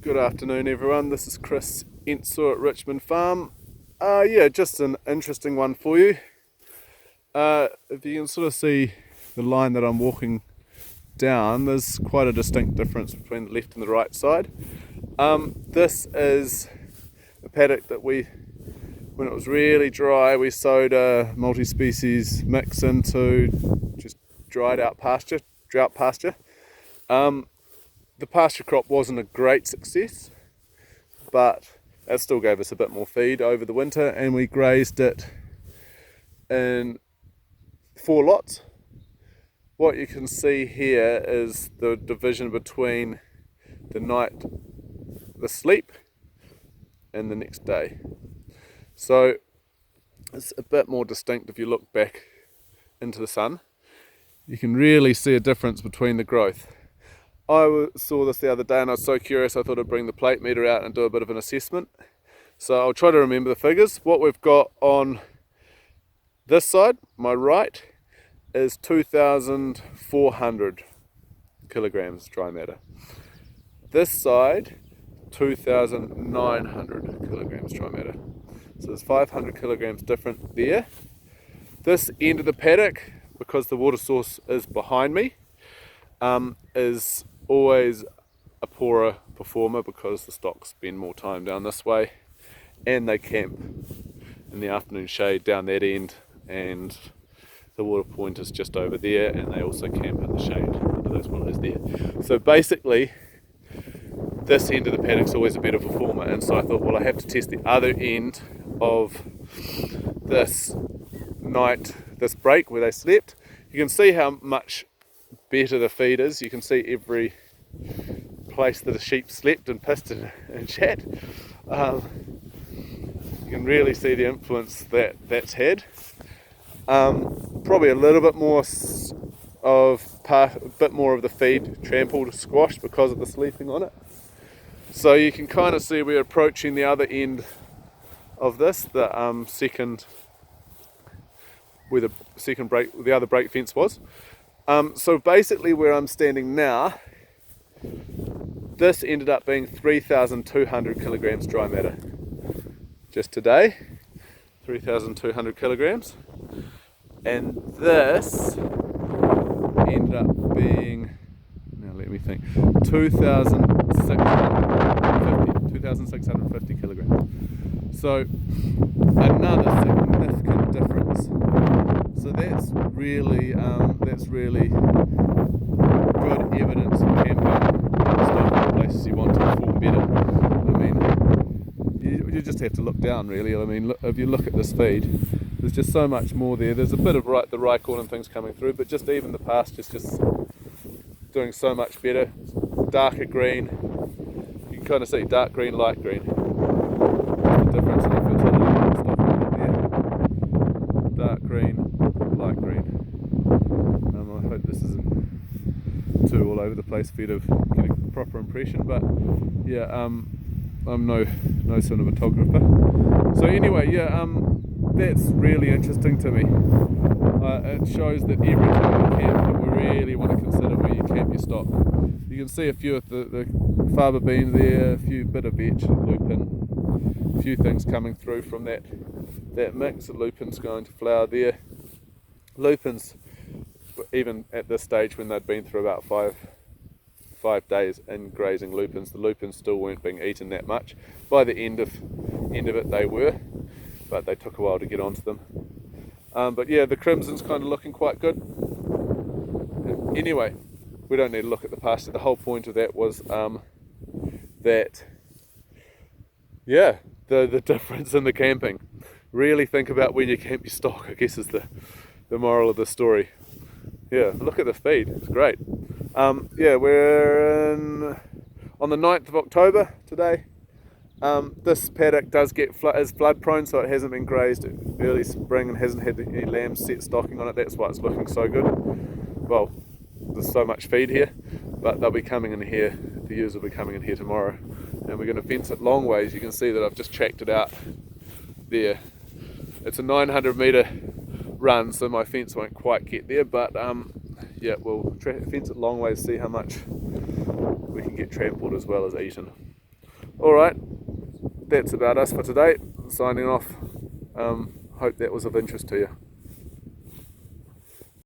Good afternoon, everyone. This is Chris Ensor at Richmond Farm. Yeah, just an interesting one for you. If you can sort of see the line that I'm walking down, there's quite a distinct difference between the left and the right side. This is a paddock that when it was really dry, we sowed a multi-species mix into just drought pasture. The pasture crop wasn't a great success, but it still gave us a bit more feed over the winter, and we grazed it in 4 lots. What you can see here is the division between the sleep, and the next day. So it's a bit more distinct if you look back into the sun. You can really see a difference between the growth. I saw this the other day and I was so curious I thought I'd bring the plate meter out and do a bit of an assessment. So I'll try to remember the figures. What we've got on this side, my right, is 2,400 kilograms dry matter. This side, 2,900 kilograms dry matter. So there's 500 kilograms different there. This end of the paddock, because the water source is behind me, is always a poorer performer because the stock spend more time down this way and they camp in the afternoon shade down that end, and the water point is just over there, and they also camp in the shade under those willows there. So basically this end of the paddock's always a better performer, and so I thought, well, I have to test the other end of this break where they slept. You can see how much better the feed is. You can see every place that a sheep slept and pissed and shat. You can really see the influence that's had. Probably a little bit more of the feed trampled, squashed because of the sleeping on it. So you can kind of see we're approaching the other end of this, the other break fence was. So basically where I'm standing now, this ended up being 3,200 kilograms dry matter. Just today, 3,200 kilograms. And this ended up being, now let me think, 2,650 kilograms. So another significant difference. So that's really good evidence for camping stock in places you want to perform better. I mean, you just have to look down really. I mean, if you look at this feed, there's just so much more there. There's a bit of the Rycorn and things coming through, but just even the pasture's just doing so much better. Darker green, you can kind of see dark green, light green. The difference in the fertility of the stock there. Dark green, light green. I hope this isn't too all over the place for you to get a proper impression, but yeah, I'm no cinematographer. So anyway, yeah, that's really interesting to me. It shows that every time you camp, that we really want to consider where you camp your stock. You can see a few of the faba bean there, a few bit of vetch, lupin, a few things coming through from that mix. The lupin's going to flower there. Lupins, even at this stage when they'd been through about five days in grazing lupins, the lupins still weren't being eaten that much. By the end of it they were, but they took a while to get onto them. But yeah, the crimson's kind of looking quite good. Anyway, we don't need to look at the pasture. The whole point of that was the difference in the camping. Really think about when you camp your stock, I guess is the moral of the story. Yeah, look at the feed, it's great. Yeah, we're on the 9th of October today. This paddock is flood prone, so it hasn't been grazed early spring and hasn't had any lambs set stocking on it. That's why it's looking so good. Well, there's so much feed here, but they'll be coming in here, the ewes will be coming in here tomorrow, and we're going to fence it long ways. You can see that I've just tracked it out there. It's a 900 metre run, so my fence won't quite get there, but yeah, we'll fence it long ways, see how much we can get trampled as well as eaten. Alright, that's about us for today. Signing off. Hope that was of interest to you.